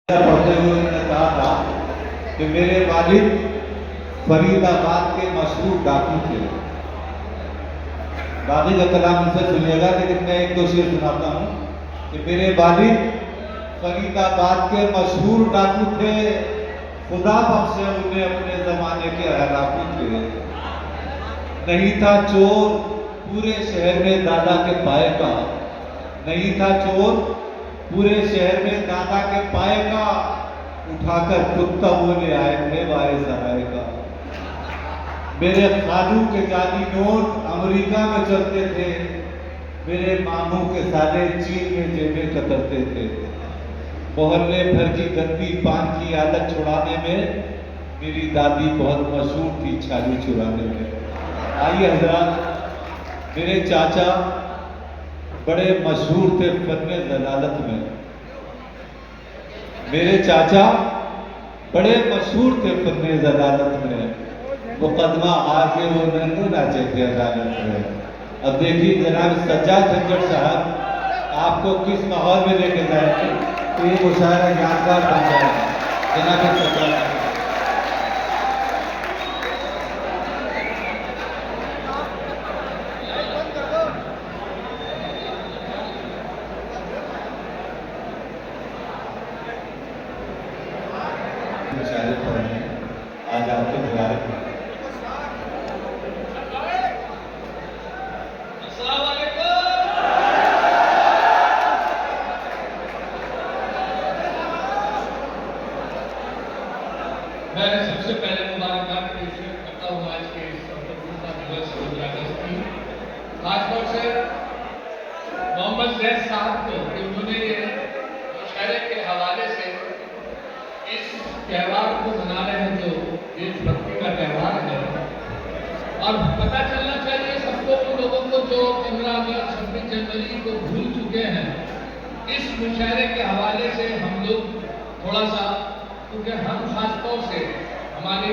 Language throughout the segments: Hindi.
पढ़ते हुए उन्होंने कहा था कि मेरे वालिद फरीदाबाद के मशहूर डाकू थे। बाकी का कलाम उनसे सुनिएगा, लेकिन मैं एक दो शेर सुनाता हूँ कि मेरे वालिद फरीदाबाद के मशहूर डाकू थे, खुदा बख्शे उन्हें अपने जमाने के हलाकू थे। नहीं था चोर पूरे शहर में दादा के पाए का, नहीं था चोर पूरे शहर में दादा के पाए का, उठाकर कुत्ता बोले आए थे वाए सराय का। मेरे खालू के जाली नोट अमेरिका में चलते थे, मेरे मामू के साले चीन में जेबें कतरते थे। मोहल्ले भर की गंदी पान की आदत छुड़ाने में मेरी दादी बहुत मशहूर थी छाली चुराने में। आइए हजरात, मेरे चाचा बड़े मशहूर थे फन्ने जलालत में। मेरे चाचा बड़े मशहूर थे फन्ने जलालत में, मुकदमा आगे वो नंदू नाचे थे अदालत में। अब देखिए जनाब सज्जाद झंझट साहब आपको किस माहौल में लेके जाएंगे तो ये मुशायरा यादगार बन जाएगा। जनाब सज्जाद मुशायरे पढ़ने आज आपके मुबारक हैं। मैं सबसे पहले मुबारकबाद पेश करता हूँ आज के स्वतंत्रता दिवस 15 अगस्त की, खासतौर से मोहम्मद जैद साहब को कि उन्होंने मुशायरे के हवाले से इस त्यौहार को मना रहे हैं जो देशभक्ति का त्यौहार है। और पता चलना चाहिए सबको, उन लोगों को जो 15 अगस्त 26 जनवरी को भूल चुके हैं, इस मुशायरे के हवाले से हम लोग थोड़ा सा, क्योंकि हम खासतौर से हमारे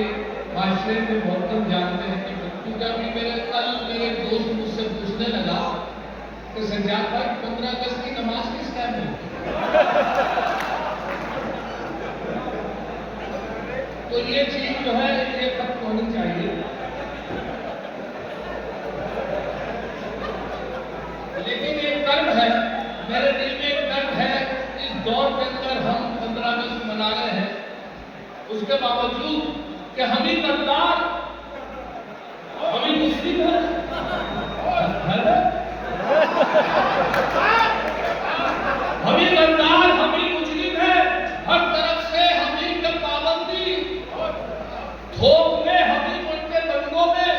माशरे में बहुत कम जानते हैं कि क्योंकि अभी मेरे दोस्त मुझसे पूछने लगा कि सज्जाद भाई 15 अगस्त की नमाज किस टाइम है, तो ये चीज जो है ये खत्म होनी चाहिए। लेकिन एक कर्म है, मेरे दिल में एक कर्म है, इस दौर के अंदर हम 15 अगस्त मना रहे हैं, उसके बावजूद कि हम ही गद्दार, हम ही मुस्लिम है, हम ही गद्दार, हम ही मुस्लिम है, हर तरफ से हम ही पर पाबंदी, थोक में हम ही उनके दंगों में,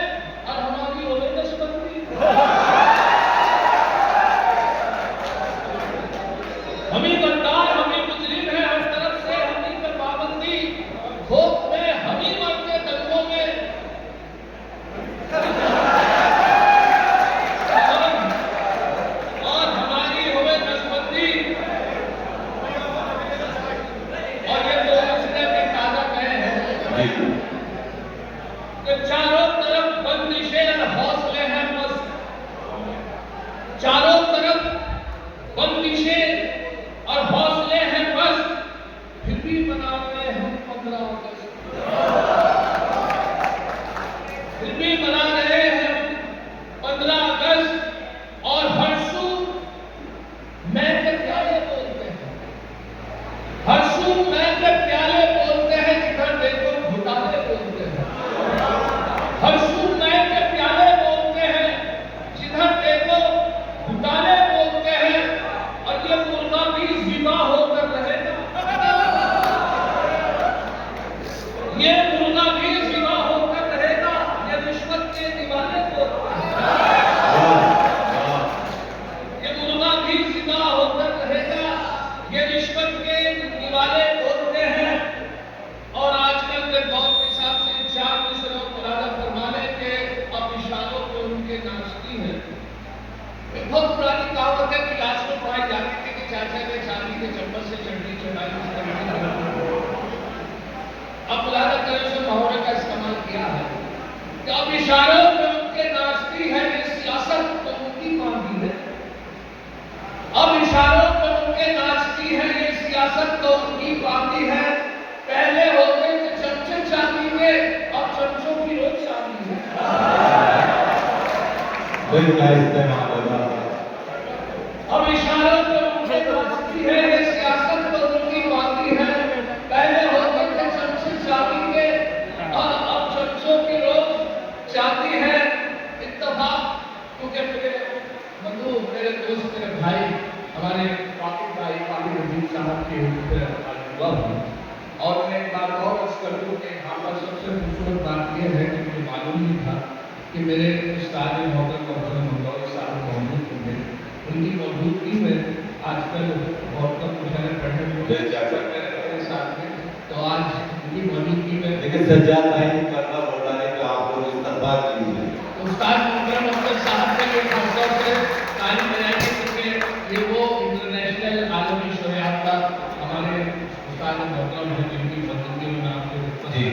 और हमारी हो गई नशबंदी। हम ही गद्दार, हम ही मुस्लिम है, हर तरफ से हम ही पर पाबंदी, थोक में हम ही उनके दंगों में, और हमारी हो गई नशबंदी। और ये दो मसले भी ताजा कहे हैं कि चारों तरफ बंदिशें और हौसले हैं बस, चारों तरफ बंदिशें और हौसले हैं बस, फिर भी मना रहे हम 15 अगस्त, फिर भी मना रहे हैं 15 अगस्त। और हर्षू मैं के प्याले बोलते हैं, हर्षू मैं के प्याले बोलते हैं, जिधर देखो घुटाले बोलते हैं, हर्षू मैं के प्याले बोलते हैं, जिधर देखो घुटाले बोलते हैं। और ये मुर्गा भी जिबा होकर रहेगा, ये मुर्गा भी जिबा होकर रहेगा, ये रिश्वत के दीवाने बोलते हैं, ये मुर्गा भी जिबा होकर रहेगा, ये रिश्वत के दीवाने बोलते हैं। और आजकल के दौर के हिसाब से 4 मिसरों मुरादा फरमाने के अब इशारों पे उनके नाचती है। एक बहुत पुरानी कहावत है कि लास्ट में पाई जाती थी कि चाचा के चांदी के चम्मच से चटनी चढ़ाई। अब मुरादा करें से मुहावरे का इस्तेमाल किया है कि अब इशारों पे उनके नाचती है, ये सियासत तो उनकी बांधी है। अब इशारों पे उनके नाचती है, ये सियासत तो उनकी बांधी दिल का इस्तेमाल होगा। अब इशारों पे उनकी बातचीत है, ये सियासत तो उनकी बाकी है। पहले होते थे चमचे चाबी के और अब चमचों की रोज चाहती है इत्तेफाक, क्योंकि मेरे बंधु, मेरे दोस्त, मेरे भाई, हमारे पाकिब भाई पाकिब रजीब साहब के हुआ हूँ। और मैं एक बात और अर्ज कर दूँ कि यहाँ पर सबसे खूबसूरत बात यह है कि मुझे मालूम नहीं था कि मेरे उस्ताद मोहतरम मोहतरम मंगौरी साहब मौजूद होंगे। उनकी मौजूदगी में आजकल बहुत कम मुझे पढ़ने मेरे साथ में, तो आज उनकी मौजूदगी में लेकिन सज्जाद भाई ने करना बोला है कि आप लोग इस्तेमाल कीजिए। उस्ताद मोहतरम अख्तर साहब का एक खासतौर से तारीफ बनाई क्योंकि ये वो इंटरनेशनल आलमी शोयात का हमारे उस्ताद मोहतरम है जिनकी मौजूदगी में आपको जी।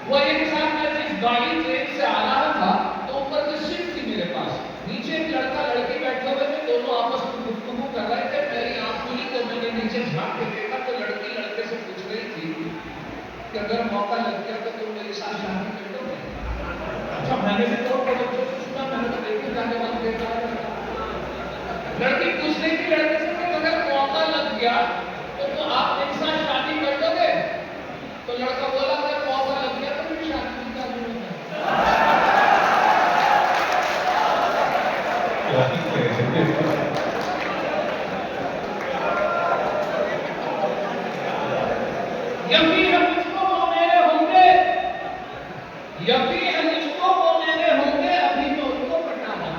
वो एक साथ मैं जिस गाड़ी ट्रेन से आ रहा था तो ऊपर की सीट थी मेरे पास, नीचे एक लड़का लड़की बैठे हुए थे, दोनों आपस में गुफ्तगू कर रहे थे। मेरी आंख खुली तो मैंने नीचे झांक के देखा तो लड़की लड़के से पूछ रही थी कि अगर मौका लग गया तो तुम मेरे साथ शादी कर दोगे? अच्छा, मैंने भी तो बच्चों से सुना, मैंने तो देखने जाने वाला देखा। लड़की पूछ रही थी लड़के से कि अगर मौका लग गया तो आप मेरे साथ शादी कर दोगे? तो लड़का बोला अगर मौका लग गया तो मेरी शादी की क्या जरूरत है? यकीन है मुझको वो मेरे होंगे, यकीन है मुझको वो मेरे होंगे, अभी मैं उनको पटाना।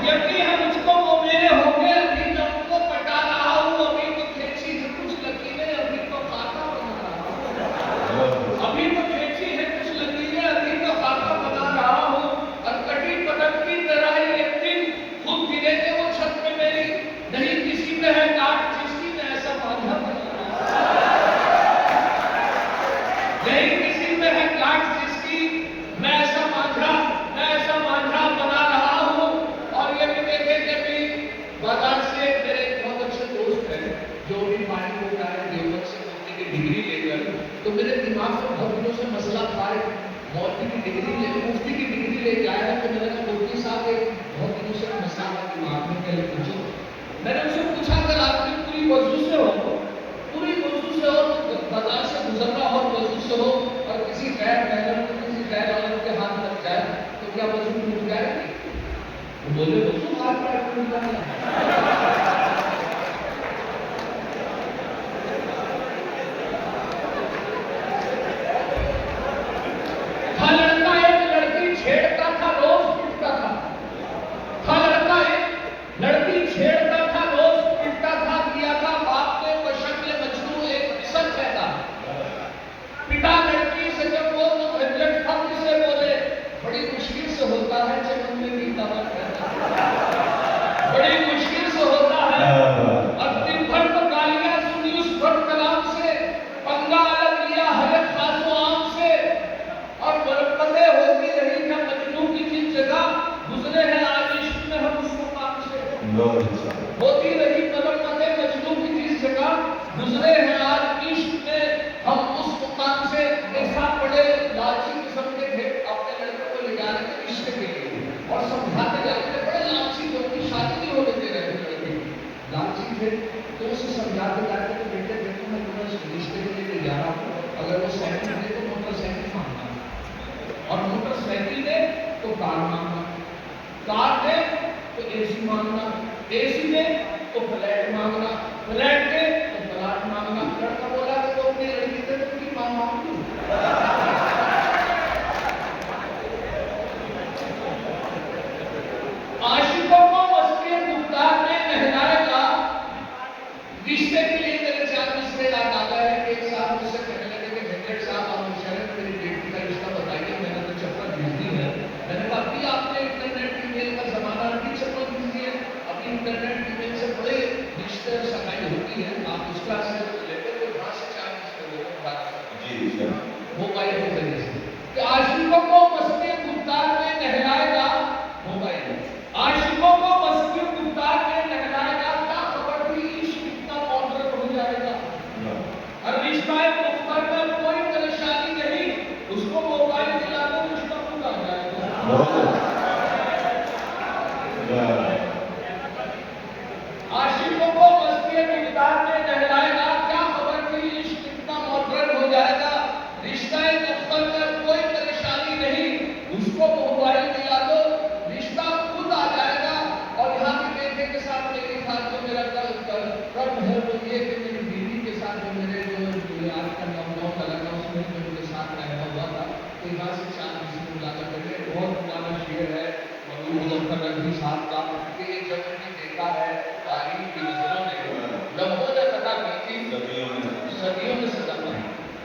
यकीन है मुझको वो मेरे होंगे, अभी मैं उनको पटा रहा हूँ। अभी तो खेची है कुछ लकीरें, अभी तो खाता बना रहा हूँ। अभी तो खेची है कुछ लकीरें, अभी तो खाता बना रहा हूँ। और कटी पटक की तरह एक दिन खुद गिरे थे वो छत में मेरी, नहीं किसी में है काट जिसकी मैं ऐसा बांधा बना रहा हूँ। नहीं किसी में है काट जिसकी मैं ऐसा मांझा बना रहा हूँ। और ये भी देखे कि भी बाजार से मेरे बहुत अच्छे दोस्त हैं जो भी पानी को उठा रहे देवबंद से मौलवी की डिग्री लेकर, तो मेरे दिमाग में बहुत दिनों से मसला था मौलवी की डिग्री ले, मुफ्ती की डिग्री लेके आया है। तो मैंने कहा मुफ्ती साहब एक बहुत दिनों से मसला था दिमाग में, पहले पूछो। मैंने उनसे पूछा अगर आपकी पूरी वजू से हो बाजार से गुजरना हो वजू से हो और किसी गैर महरम को किसी गैर औरत के हाथ लग जाए तो क्या वजू टूट जाएगी? वो बोले वजू हाथ पैर टूट जाएगा। था लड़का एक लड़की छेड़ता था रोज पिटता था। था लड़का एक लड़की छेड़ता था रोज पिटता था। किया था बाप ने बशक्ल मजनू एक किस्सा कहता पिता लड़की से जब वो तो झंझट था किसे बोले, बड़ी मुश्किल से होता है जब उनमें भी दवा करना, बड़ी मुश्किल से होता है। और दिन भर तो गालियां सुनी उस भर कलाम से, पंगा अलग लिया हर खासो आम से। और बरकतें होती रही क्या मजनू की जिस जगह गुजरे हैं आज इश्क में हम उस मुकाम से। होती रही बरकतें मजनू की जिस जगह गुजरे हैं आज इश्क में हम उस मुकाम से। ऐसा बड़े लालची किस्म के थे, अपने लड़के को ले जा रहे थे रिश्ते के लिए और समझाते जाते थे, बड़े लालची थे, उनकी शादी नहीं होने दे रहे थे लड़के, लालची थे। तो उसे समझाते जाते थे बेटे देखो मैं तुम्हें रिश्ते के लिए जा रहा हूँ, अगर वो साइकिल दे तो मोटरसाइकिल मांगना, और मोटरसाइकिल दे तो कार मांगना, कार दे तो एसी मांगना, एसी दे तो फ्लैट मांगना, फ्लैट दे तो प्लाट मांगना। लड़का बोला कि तो अपनी लड़की से तो की मांगू। आशिकों को मस्ती गुफ्तार में नहलाएगा। रिश्ते के लिए मेरे चार मिसरे याद आता है कि एक साहब मुझसे कहने लगे कि झंझट साहब आप मुझे मेरी बेटी का रिश्ता बताइए, मैंने तो चप्पल भेज दी है। मैंने कहा अभी आपने इंटरनेट ईमेल का जमाना, अभी चप्पल भेजिए, अभी इंटरनेट ईमेल से बड़े रिश्ते और सगाई होती है, आप उसका लेते तो वहां से चार मिसरे बात मोबाइल के जरिए से कि आशिकों को मस्ती गुफ्तार में नहलाएगा। मोबाइल आशिकों को मस्ती गुफ्तार में नहलाएगा। क्या खबर थी इश्क कितना मॉडर्न हो जाएगा। हर रिश्ता मुफ्तर में कोई परेशानी नहीं, उसको मोबाइल दिला दो रिश्ता पूरा हो जाएगा। आशिकों को मस्ती के मिजाज में नहलाएगा, क्या खबर थी इश्क कितना मॉडर्न हो जाएगा। रिश्ता मुख्तल में कोई परेशानी नहीं, उसको मोबाइल दिला दो, रिश्ता खुद आ जाएगा। और यहाँ के बेटे के साथ मेरे साथ जो मेरा कर्म है वो ये कि मेरी बीवी के साथ जो मेरे जो आज का लॉकडाउन का लगा उसमें जो मेरे साथ रहना हुआ था, तो यहाँ से 4 किसी को ज्यादा करिए। बहुत पुराना शेर है मुजफ्फर नकवी साहब का कि ये जब मैंने देखा है तारीख की नजरों ने लम्हों ने कथा की थी, सदियों ने सजा पाई।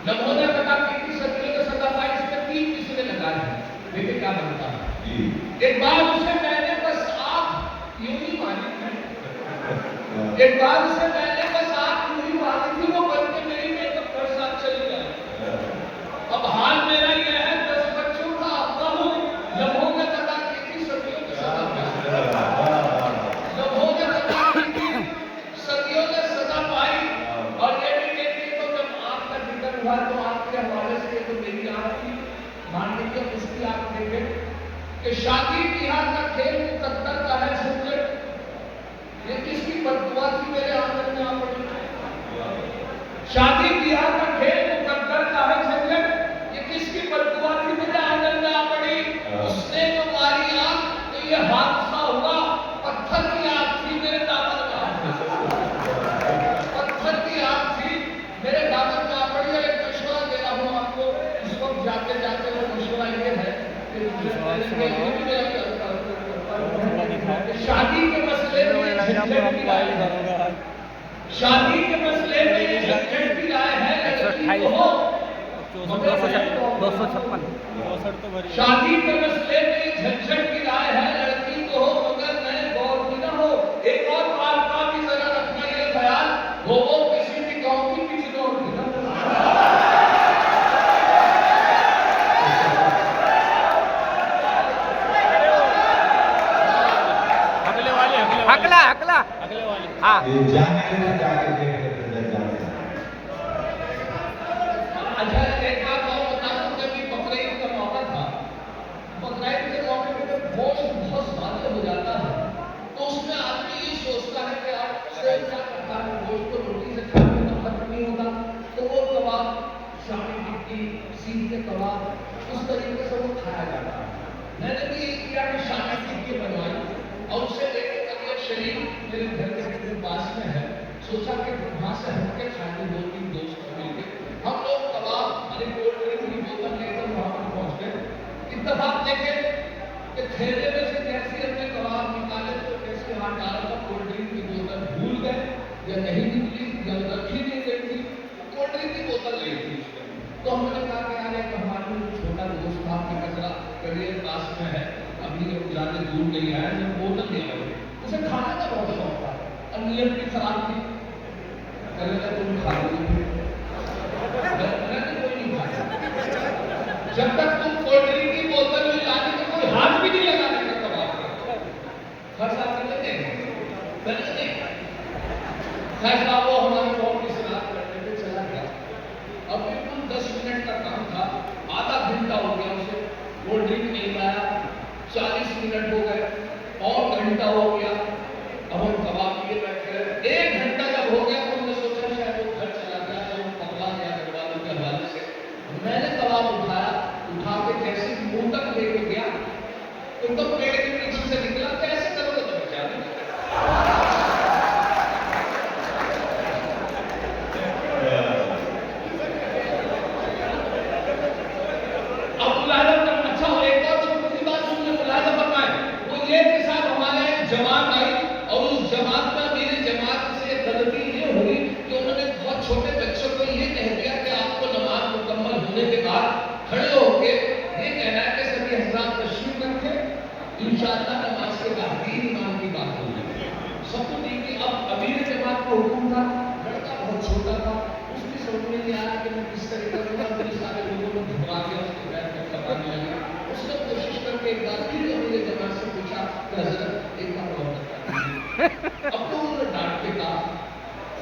लम्हों ने कथा की थी, सदियों ने सजा पाई। इसमें 3 किसी ने लगाए हैं। देखिए क्या बनता है। एक बार उसे मैंने बस आप यूं ही मानी थी, एक बार उसे मैंने बस आप यूं ही मानी थी, वो बन के मेरी मेकअप कर साथ चली गई। अब हाल मेरा ये है 10 बच्चों का अब्बा हूँ। लम्हों ने कथा की थी, सदियों ने सजा पाई। लम्हों ने कथा की थी, सदियों ने सजा पाई। और ये भी कहती तो जब आपका जिक्र हुआ तो आपके हवाले से तो मेरी आपकी मानने की उसकी आप देखें कि शादी ब्याह का खेल मुकद्दर का है झंझट। ये किसकी बददुआ थी मेरे आंगन में आ पड़ी। शादी ब्याह का खेल मुकद्दर का है झंझट, ये किसकी बददुआ थी मेरे आंगन में आ पड़ी। उसने जो मारी आग तो ये हादसा हुआ, पत्थर की आग थी मेरे दामन में। पत्थर की आग थी मेरे दामन में आ पड़ी। और एक मशवरा दे रहा हूँ आपको इस वक्त जाते जाते, वो मशवरा ये है कि शादी के मसले में झंझट की राय है। शादी के मसले में झंझट की राय है, लड़की को हो 256 शादी के मसले में झंझट की राय है, लड़की को हो मगर नए गौर की ना हो। एक और बात का भी जरा रखना ये ख्याल, वो किसी भी गांव की पिछड़ों की ना। अगला अगला अगले वाली हाँ ये जाने के लिए जाके देख लेते हैं जाने। अच्छा एक बात और बता दूं, जब ये बकरीद का मौका था, बकरीद के मौके पे जब गोश्त बहुत ज्यादा हो जाता है तो उसमें आदमी ये सोचता है कि यार सेल क्या करता है, गोश्त को रोटी से खाने तो खत्म नहीं होता, तो वो कबाब, शामी टिक्की, सीख के कबाब, उस तरीके से वो खाया जाता है। मैंने भी ये किया कि शामी टिक्की बनवाई और उससे लेके शरीर मेरे घर के पास में है, सोचा कि वहां से हटके खाने 2-3 दोस्त मिलके हम लोग कबाब अरे कोल्ड ड्रिंक की बोतल लेकर वहां पर पहुंच गए। इत्तेफाक देखे कि थैले में से जैसे हमने कबाब निकाले तो कैसे हाथ डाला था, कोल्ड ड्रिंक की बोतल भूल गए या नहीं निकली या रखी नहीं गई थी, कोल्ड ड्रिंक की बोतल ले थी। तो हमने कहा कि यार एक हमारे छोटा दोस्त था आपके कचरा करियर पास में है, अभी ज्यादा दूर नहीं आया, जब बोतल ले आओगे। उसे खाने का बहुत शौक था और नीयत भी खराब थी। कहने तुम खा लो, मैंने कोई नहीं खाया जब तक तुम कोल्ड ड्रिंक की बोतल में लाने का कोई हाथ भी नहीं लगाने का कबाब हर साल करते थे। फैसला वो हमारे कौम की सलाह करने पे चला गया। अब बिल्कुल 10 मिनट का काम था, आधा घंटा हो गया उसे कोल्ड ड्रिंक नहीं लाया, 40 मिनट हो गए और घंटा हो गया। अब हम कबाब लिए बैठे, 1 घंटा जब हो गया तो हमने सोचा शायद वो घर चला गया, तो हम पकड़ा गया घर वालों के हवाले से। मैंने कबाब उठाया, उठा के जैसे मुंह तक लेके गया तो पेड़ के पीछे से निकला। कैसे करोगे तो बचा नहीं। अब मुलायदा अच्छा हो, एक और छोटी सी बात सुनने मुलायदा फरमाए, वो ये के साथ हमारे जमात आई और उस जमात में मेरी जमात से गलती ये हुई कि उन्होंने बहुत छोटे बच्चों को ये कह दिया कि आपको नमाज मुकम्मल होने के बाद खड़े होके ये कहना है कि सभी हज़रात तशरीफ रखें, इंशाअल्लाह नमाज के बाद 3 इमाम की बात होगी। सबको देखिए, अब अमीर जमात का हुक्म था, लड़का बहुत छोटा था, उसकी समझ में नहीं आया कि मैं किस तरीके से मेरे सारे लोगों को घुमा के उसके पैर में कपाने लगा। उसने कोशिश करके एक बार फिर अमीर जमात से पूछा कि हज़रत एक बार और बता दीजिए। अब तो उन्होंने डांट के कहा,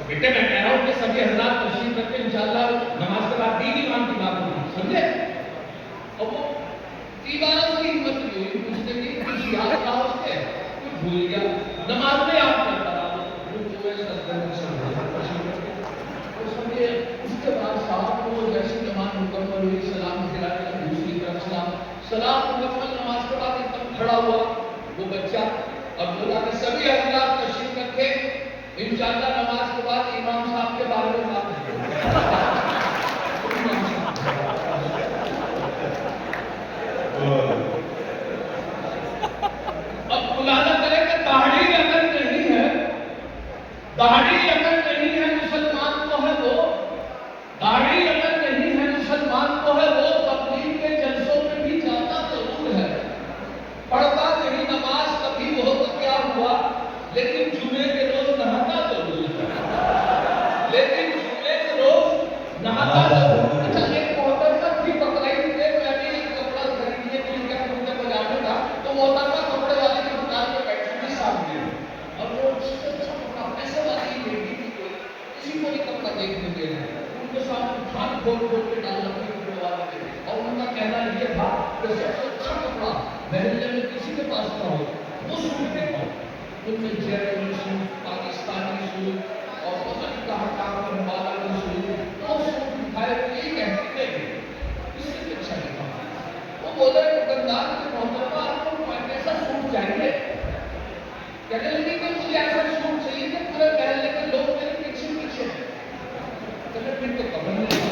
बेटे मैं कह रहा हूँ कि सभी हज़रात तशरीफ रखें, इंशाअल्लाह नमाज के बाद 3 इमाम की बात होगी, समझे। और वो तीबारा की हिम्मत नहीं हुई, बच्चा। अब्दुल्ला के सभी हजरात तशरीफ रखे। इंशाअल्लाह नमाज के बाद इमाम साहब के बारे में बात अब खुलासा करे कि दाढ़ी अगर नहीं है, दाढ़ी अगर नहीं है मुसलमान तो है वो, दाढ़ी अगर नहीं है मुसलमान तो है वो, तबलीग के जलसों में भी जाता जरूर है, पढ़ता नहीं नमाज कभी वो तो क्या हुआ, लेकिन जुमे के रोज नहाता जरूर है, लेकिन जुमे के रोज नहाता जरूर। अच्छा, एक मोहतरमा थी बकरीद में, मैंने एक कपड़ा खरीदने के लिए मुझे बाजार था, तो मोहतरमा कपड़े वाले की दुकान में बैठी थी सामने, और वो अच्छा कपड़ा पैसे वाली लेडी थी, कोई किसी को भी कपड़ा देखने दे रहे हैं, उनके सामने खान खोल के डालना कपड़े वाले थे, और उनका कहना ये था कि सबसे अच्छा कपड़ा महल्ले में किसी के पास ना हो वो सूट के पाओ। उनमें जैपनीज सूट, पाकिस्तानी सूट और पता नहीं कहाँ कहाँ पर वाला सूट, तो सूट दिखाए ये कहते थे इससे भी अच्छा नहीं था। वो बोला दुकानदार के मोहतरमा आपको कैसा सूट चाहिए, कहने लगे कि मुझे ऐसा सूट चाहिए कि पूरे महल्ले के लोग मेरे पीछे पीछे हैं। कहने फिर तो खबर नहीं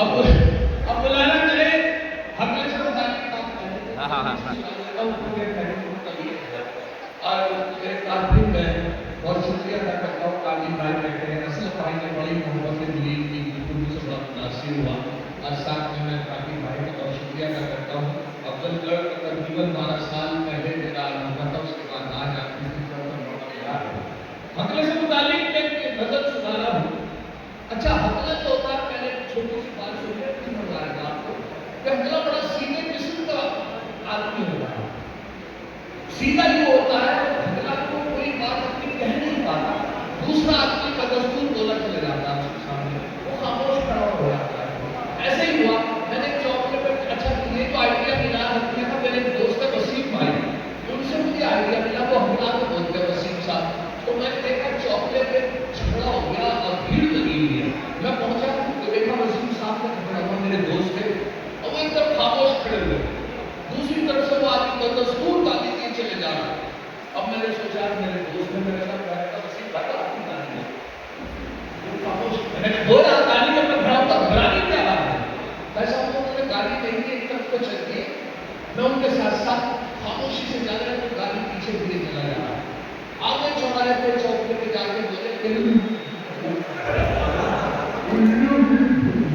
अब बुलाना करे हमने समझा के काम करें और मेरे काफी में बहुत शुक्रिया अदा करता हूँ। काजी भाई बैठे हैं, असल भाई ने बड़ी मोहब्बत से दिली की, बिल्कुल मुझसे बड़ा मुनासिब हुआ, और साथ में मैं काफी भाई का बहुत शुक्रिया अदा करता हूँ। अफजलगढ़ तकरीबन 12 साल पहले मेरा अनुभव था, उसके बाद आज आपकी हकले से मुतालिक एक नजर सुधारा हूँ। अच्छा, हकला जो होता है, पहले छोटी सी बात सुनिए, फिर मजा आएगा आपको। हकला बड़ा सीधे किस्म का आदमी होता है, सीधा ये होता है, हकला को कोई बात अपनी कह नहीं पाता, दूसरा आदमी का दस्तूर बोला चले जाता है उसके सामने, वो खामोश खड़ा हो जाता है। ऐसे ही हुआ, मैंने चौक पे अच्छा ये तो आइडिया मिला हकले का, मेरे दोस्त है वसीम भाई, उनसे मुझे आइडिया मिला, वो हकला को बोलते हैं वसीम साहब। तो मैंने देखा चौकले पे झगड़ा हो गया और भीड़ लगी हुई है। मैं पहुंचा तो देखा वसीम साहब का झगड़ा हुआ, मेरे दोस्त थे, और वो एकदम खामोश खड़े हुए, दूसरी तरफ से वो आदमी तो स्कूल गाली दिए चले जा रहा है। अब मैंने सोचा मेरे दोस्त ने मेरे साथ बैठा, वसीम भाई आपकी गाली है, वो खामोश, मैंने बोला गाली में मैं खड़ा होता, गाली क्या बात है, वैसा उन्होंने गाली नहीं दी, एक तरफ को चल दिए, मैं उनके साथ साथ खामोशी से जा रहा है, तो गाली पीछे धीरे चला जा रहा है। आगे चौराहे पे चौक पे जाके बोले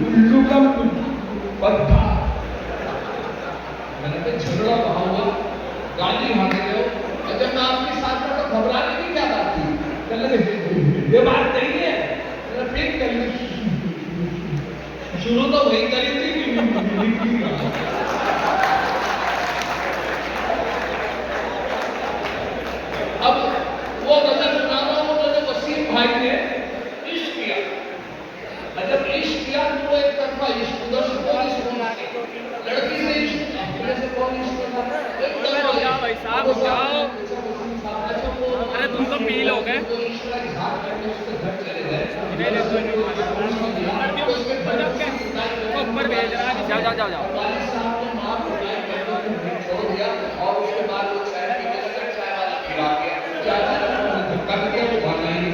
उल्लू का पत्ता, मैंने कहा झगड़ा कहाँ हुआ, गाली वहां गए हो, और जब मैं आपके साथ था तो घबराने की क्या बात थी, कहने ये बात नहीं है, फिर करनी शुरू तो वही करी थी कि अब वो नजर सुना रहा हूं, उन्होंने वसीम भाई ने इश्क किया, जब इश्क किया तो वो एक तरफा इश्क, उधर से कौन इश्क होना, लड़की से इश्क, अपने से कौन इश्क करना, एक तरफा जाओ भाई साहब जाओ, अरे तुम तो पील हो गए, तो इश्क का इजहार करके उसके घर चले गए, ऊपर भेज रहा है, जाओ जाओ जाओ, वालिद साहब ने माफ छोड़ दिया, और उसके बाद वो चाय पीने लगा, चाय वाला गिरा गया, कर दिया वो भाग नहीं।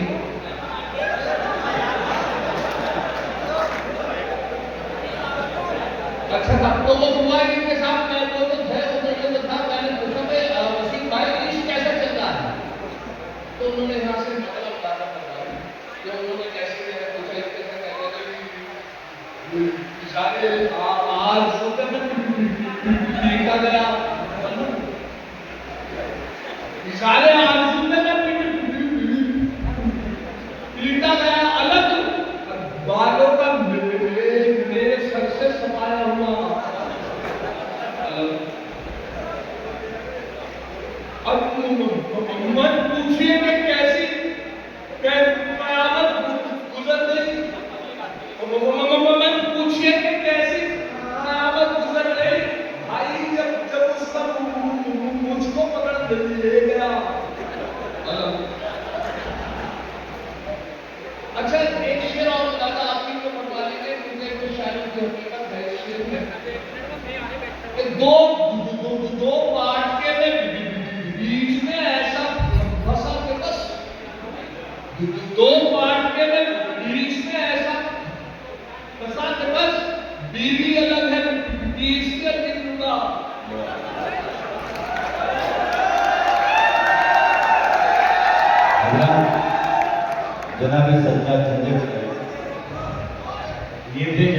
अच्छा था, तो वो हुआ इनके साथ, मैं तो थे उधर जो था, मैंने पूछा भाई वसीम भाई इश्क कैसा चल रहा है, तो उन्होंने यहाँ से मतलब बताना पड़ा, तो उन्होंने कैसे मैंने पूछा इसके से कहते सारे आज सोते में लिखा गया, सारे आज सुनने में पीटा गया अलग, बालों का मेरे सर से समाया हुआ अलग। अब मत पूछिए कि कैसी कयामत गुजर गई, मत पूछिए कि कैसी कयामत गुजर गई भाई, जब उसका मुझको पकड़ ले गया अलग। अच्छा, एक शेर और बताता आपकी को बनवा लीजिए, क्योंकि शायद की हकीकत है, शेर में दो दो दो पार्ट के बीच में ऐसा फंसा के बस दो पार्ट के बीच में ऐसा फंसा के बस बीवी अलग है बीच के दूंगा जनाबी सज्जाद झंझट ये थे